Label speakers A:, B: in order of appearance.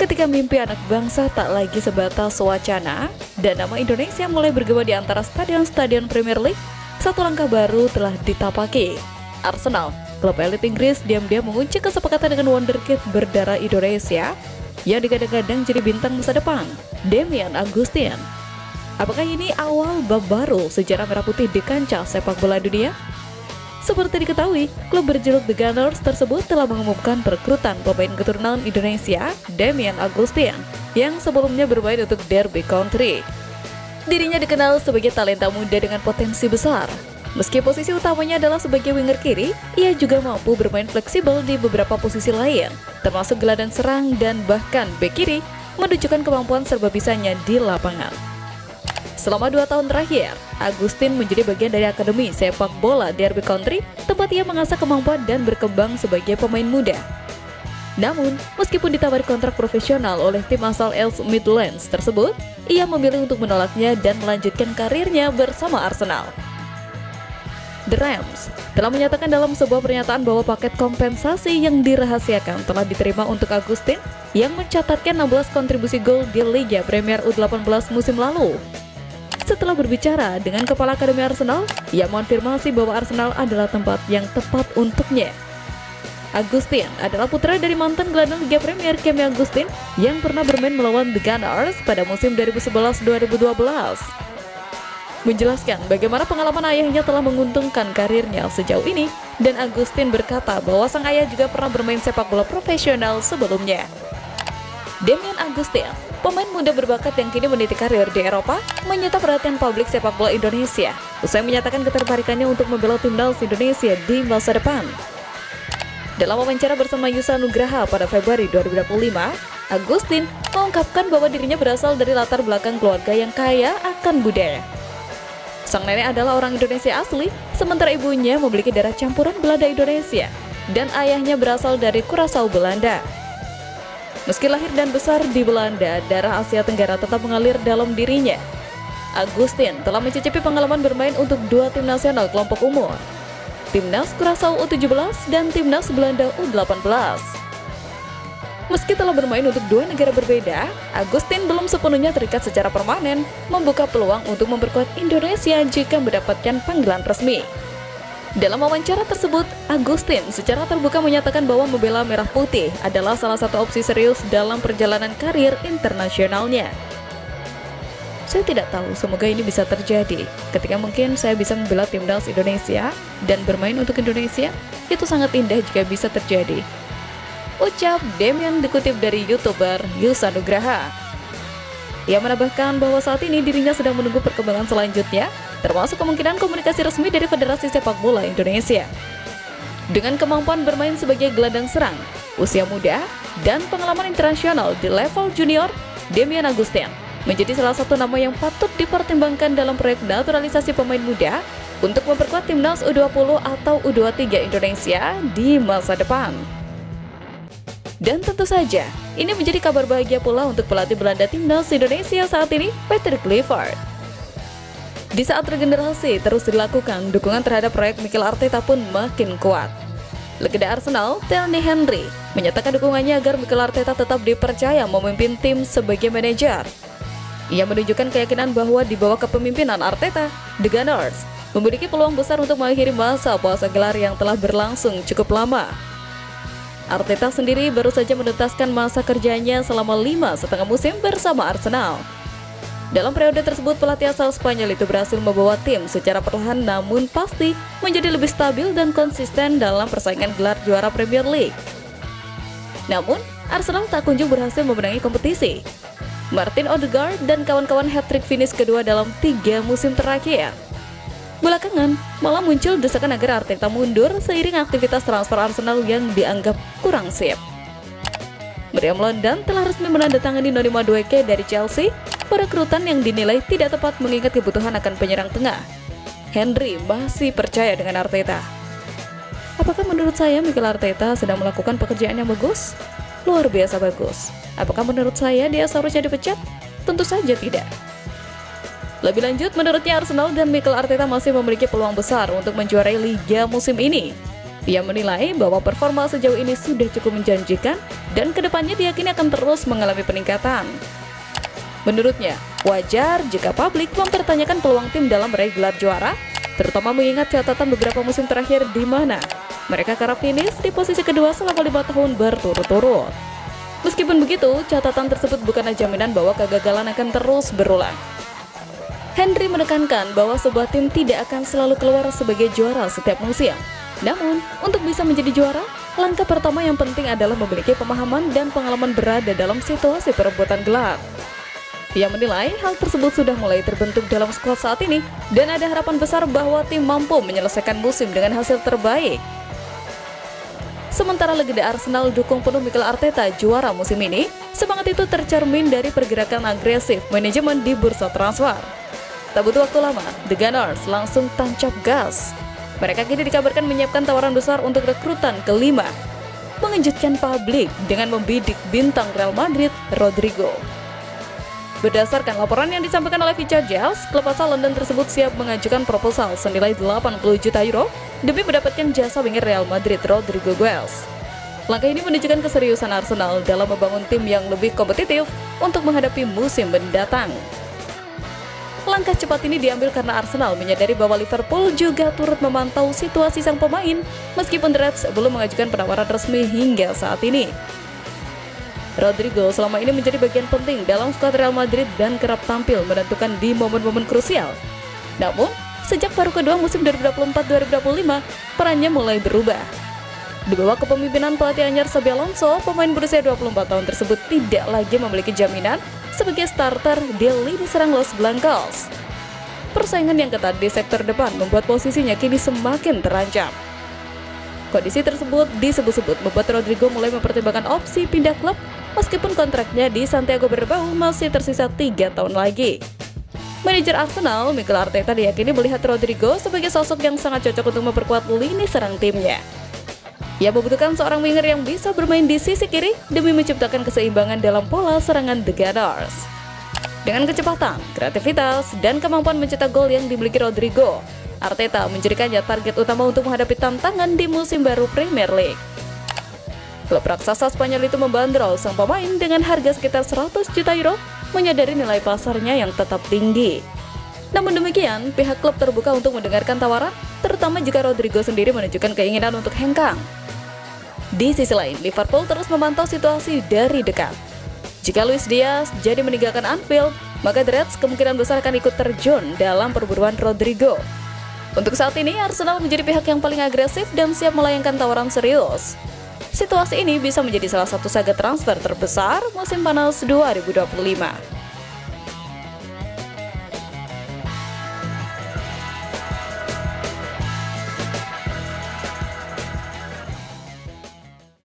A: ketika mimpi anak bangsa tak lagi sebatas wacana dan nama Indonesia mulai bergema di antara stadion-stadion Premier League, satu langkah baru telah ditapaki. Arsenal, klub elit Inggris, diam-diam mengunci kesepakatan dengan wonderkid berdarah Indonesia yang digadang-gadang jadi bintang masa depan, Damian Agustin. Apakah ini awal bab baru sejarah merah putih di kancah sepak bola dunia? Seperti diketahui, klub berjuluk The Gunners tersebut telah mengumumkan perekrutan pemain keturunan Indonesia, Damian Agustin, yang sebelumnya bermain untuk Derby County. Dirinya dikenal sebagai talenta muda dengan potensi besar. Meski posisi utamanya adalah sebagai winger kiri, ia juga mampu bermain fleksibel di beberapa posisi lain, termasuk gelandang serang dan bahkan bek kiri, menunjukkan kemampuan serba bisanya di lapangan. Selama 2 tahun terakhir, Agustin menjadi bagian dari Akademi Sepak Bola Derby County, tempat ia mengasah kemampuan dan berkembang sebagai pemain muda. Namun, meskipun ditawari kontrak profesional oleh tim asal East Midlands tersebut, ia memilih untuk menolaknya dan melanjutkan karirnya bersama Arsenal. The Rams telah menyatakan dalam sebuah pernyataan bahwa paket kompensasi yang dirahasiakan telah diterima untuk Agustin yang mencatatkan 16 kontribusi gol di Liga Premier U18 musim lalu. Setelah berbicara dengan kepala Akademi Arsenal, ia mengonfirmasi bahwa Arsenal adalah tempat yang tepat untuknya. Agustin adalah putra dari mantan gelandang Liga Premier Kemi Agustin yang pernah bermain melawan The Gunners pada musim 2011-2012. Menjelaskan bagaimana pengalaman ayahnya telah menguntungkan karirnya sejauh ini, dan Agustin berkata bahwa sang ayah juga pernah bermain sepak bola profesional sebelumnya. Damian Agustin, pemain muda berbakat yang kini meniti karir di Eropa, menyita perhatian publik sepak bola Indonesia usai menyatakan ketertarikannya untuk membela timnas Indonesia di masa depan. Dalam wawancara bersama Yusa Nugraha pada Februari 2025, Agustin mengungkapkan bahwa dirinya berasal dari latar belakang keluarga yang kaya akan budaya. Sang nenek adalah orang Indonesia asli, sementara ibunya memiliki darah campuran Belanda Indonesia, dan ayahnya berasal dari Curaçao, Belanda. Meski lahir dan besar di Belanda, darah Asia Tenggara tetap mengalir dalam dirinya. Agustin telah mencicipi pengalaman bermain untuk 2 tim nasional kelompok umur, Timnas Curaçao U17 dan Timnas Belanda U18. Meski telah bermain untuk 2 negara berbeda, Agustin belum sepenuhnya terikat secara permanen, membuka peluang untuk memperkuat Indonesia jika mendapatkan panggilan resmi. Dalam wawancara tersebut, Agustin secara terbuka menyatakan bahwa membela merah putih adalah salah satu opsi serius dalam perjalanan karir internasionalnya. Saya tidak tahu, semoga ini bisa terjadi. Ketika mungkin saya bisa membela timnas Indonesia dan bermain untuk Indonesia, itu sangat indah jika bisa terjadi. Ucap Damian dikutip dari YouTuber Yusa Nugraha. Ia menambahkan bahwa saat ini dirinya sedang menunggu perkembangan selanjutnya, termasuk kemungkinan komunikasi resmi dari Federasi Sepak Bola Indonesia. Dengan kemampuan bermain sebagai gelandang serang, usia muda, dan pengalaman internasional di level junior, Damian Agustin menjadi salah satu nama yang patut dipertimbangkan dalam proyek naturalisasi pemain muda untuk memperkuat timnas U20 atau U23 Indonesia di masa depan. Dan tentu saja, ini menjadi kabar bahagia pula untuk pelatih Belanda timnas Indonesia saat ini, Patrick Kluivert. Di saat regenerasi terus dilakukan, dukungan terhadap proyek Mikel Arteta pun makin kuat. Legenda Arsenal, Thierry Henry, menyatakan dukungannya agar Mikel Arteta tetap dipercaya memimpin tim sebagai manajer. Ia menunjukkan keyakinan bahwa di bawah kepemimpinan Arteta, The Gunners memiliki peluang besar untuk mengakhiri masa puasa gelar yang telah berlangsung cukup lama. Arteta sendiri baru saja menuntaskan masa kerjanya selama 5,5 musim bersama Arsenal. Dalam periode tersebut, pelatih asal Spanyol itu berhasil membawa tim secara perlahan namun pasti menjadi lebih stabil dan konsisten dalam persaingan gelar juara Premier League. Namun, Arsenal tak kunjung berhasil memenangi kompetisi. Martin Odegaard dan kawan-kawan hat-trick finish kedua dalam 3 musim terakhir. Belakangan, malah muncul desakan agar Arteta mundur seiring aktivitas transfer Arsenal yang dianggap kurang sip. Meriam London telah resmi menandatangani Noni Madueke dari Chelsea, perekrutan yang dinilai tidak tepat mengingat kebutuhan akan penyerang tengah. Henry masih percaya dengan Arteta. Apakah menurut saya Mikel Arteta sedang melakukan pekerjaan yang bagus? Luar biasa bagus. Apakah menurut saya dia seharusnya dipecat? Tentu saja tidak. Lebih lanjut, menurutnya Arsenal dan Mikel Arteta masih memiliki peluang besar untuk menjuarai Liga musim ini. Ia menilai bahwa performa sejauh ini sudah cukup menjanjikan dan kedepannya diyakini akan terus mengalami peningkatan. Menurutnya, wajar jika publik mempertanyakan peluang tim dalam meraih gelar juara, terutama mengingat catatan beberapa musim terakhir di mana mereka kerap finish di posisi kedua selama 5 tahun berturut-turut. Meskipun begitu, catatan tersebut bukanlah jaminan bahwa kegagalan akan terus berulang. Henry menekankan bahwa sebuah tim tidak akan selalu keluar sebagai juara setiap musim. Namun, untuk bisa menjadi juara, langkah pertama yang penting adalah memiliki pemahaman dan pengalaman berada dalam situasi perebutan gelar. Ia menilai hal tersebut sudah mulai terbentuk dalam skuad saat ini dan ada harapan besar bahwa tim mampu menyelesaikan musim dengan hasil terbaik. Sementara legenda Arsenal dukung penuh Mikel Arteta juara musim ini, semangat itu tercermin dari pergerakan agresif manajemen di bursa transfer. Tak butuh waktu lama, The Gunners langsung tancap gas. Mereka kini dikabarkan menyiapkan tawaran besar untuk rekrutan kelima, mengejutkan publik dengan membidik bintang Real Madrid, Rodrigo. Berdasarkan laporan yang disampaikan oleh Vicha Jazz, klub asal London tersebut siap mengajukan proposal senilai 80 juta euro demi mendapatkan jasa winger Real Madrid, Rodrigo Goes. Langkah ini menunjukkan keseriusan Arsenal dalam membangun tim yang lebih kompetitif untuk menghadapi musim mendatang. Langkah cepat ini diambil karena Arsenal menyadari bahwa Liverpool juga turut memantau situasi sang pemain, meskipun The Reds belum mengajukan penawaran resmi hingga saat ini. Rodrigo selama ini menjadi bagian penting dalam skuad Real Madrid dan kerap tampil menentukan di momen-momen krusial. Namun, sejak paruh kedua musim 2024-2025, perannya mulai berubah. Di bawah kepemimpinan pelatih anyar Xabi Alonso, pemain berusia 24 tahun tersebut tidak lagi memiliki jaminan sebagai starter di lini serang Los Blancos. Persaingan yang ketat di sektor depan membuat posisinya kini semakin terancam. Kondisi tersebut disebut-sebut membuat Rodrigo mulai mempertimbangkan opsi pindah klub meskipun kontraknya di Santiago Bernabeu masih tersisa 3 tahun lagi. Manajer Arsenal, Mikel Arteta diyakini melihat Rodrigo sebagai sosok yang sangat cocok untuk memperkuat lini serang timnya. Ia membutuhkan seorang winger yang bisa bermain di sisi kiri demi menciptakan keseimbangan dalam pola serangan The Gunners. Dengan kecepatan, kreativitas, dan kemampuan mencetak gol yang dimiliki Rodrigo, Arteta menjadikannya target utama untuk menghadapi tantangan di musim baru Premier League. Klub raksasa Spanyol itu membandrol sang pemain dengan harga sekitar 100 juta euro, menyadari nilai pasarnya yang tetap tinggi. Namun demikian, pihak klub terbuka untuk mendengarkan tawaran, terutama jika Rodrigo sendiri menunjukkan keinginan untuk hengkang. Di sisi lain, Liverpool terus memantau situasi dari dekat. Jika Luis Diaz jadi meninggalkan Anfield, maka The Reds kemungkinan besar akan ikut terjun dalam perburuan Rodrigo. Untuk saat ini, Arsenal menjadi pihak yang paling agresif dan siap melayangkan tawaran serius. Situasi ini bisa menjadi salah satu saga transfer terbesar musim panas 2025.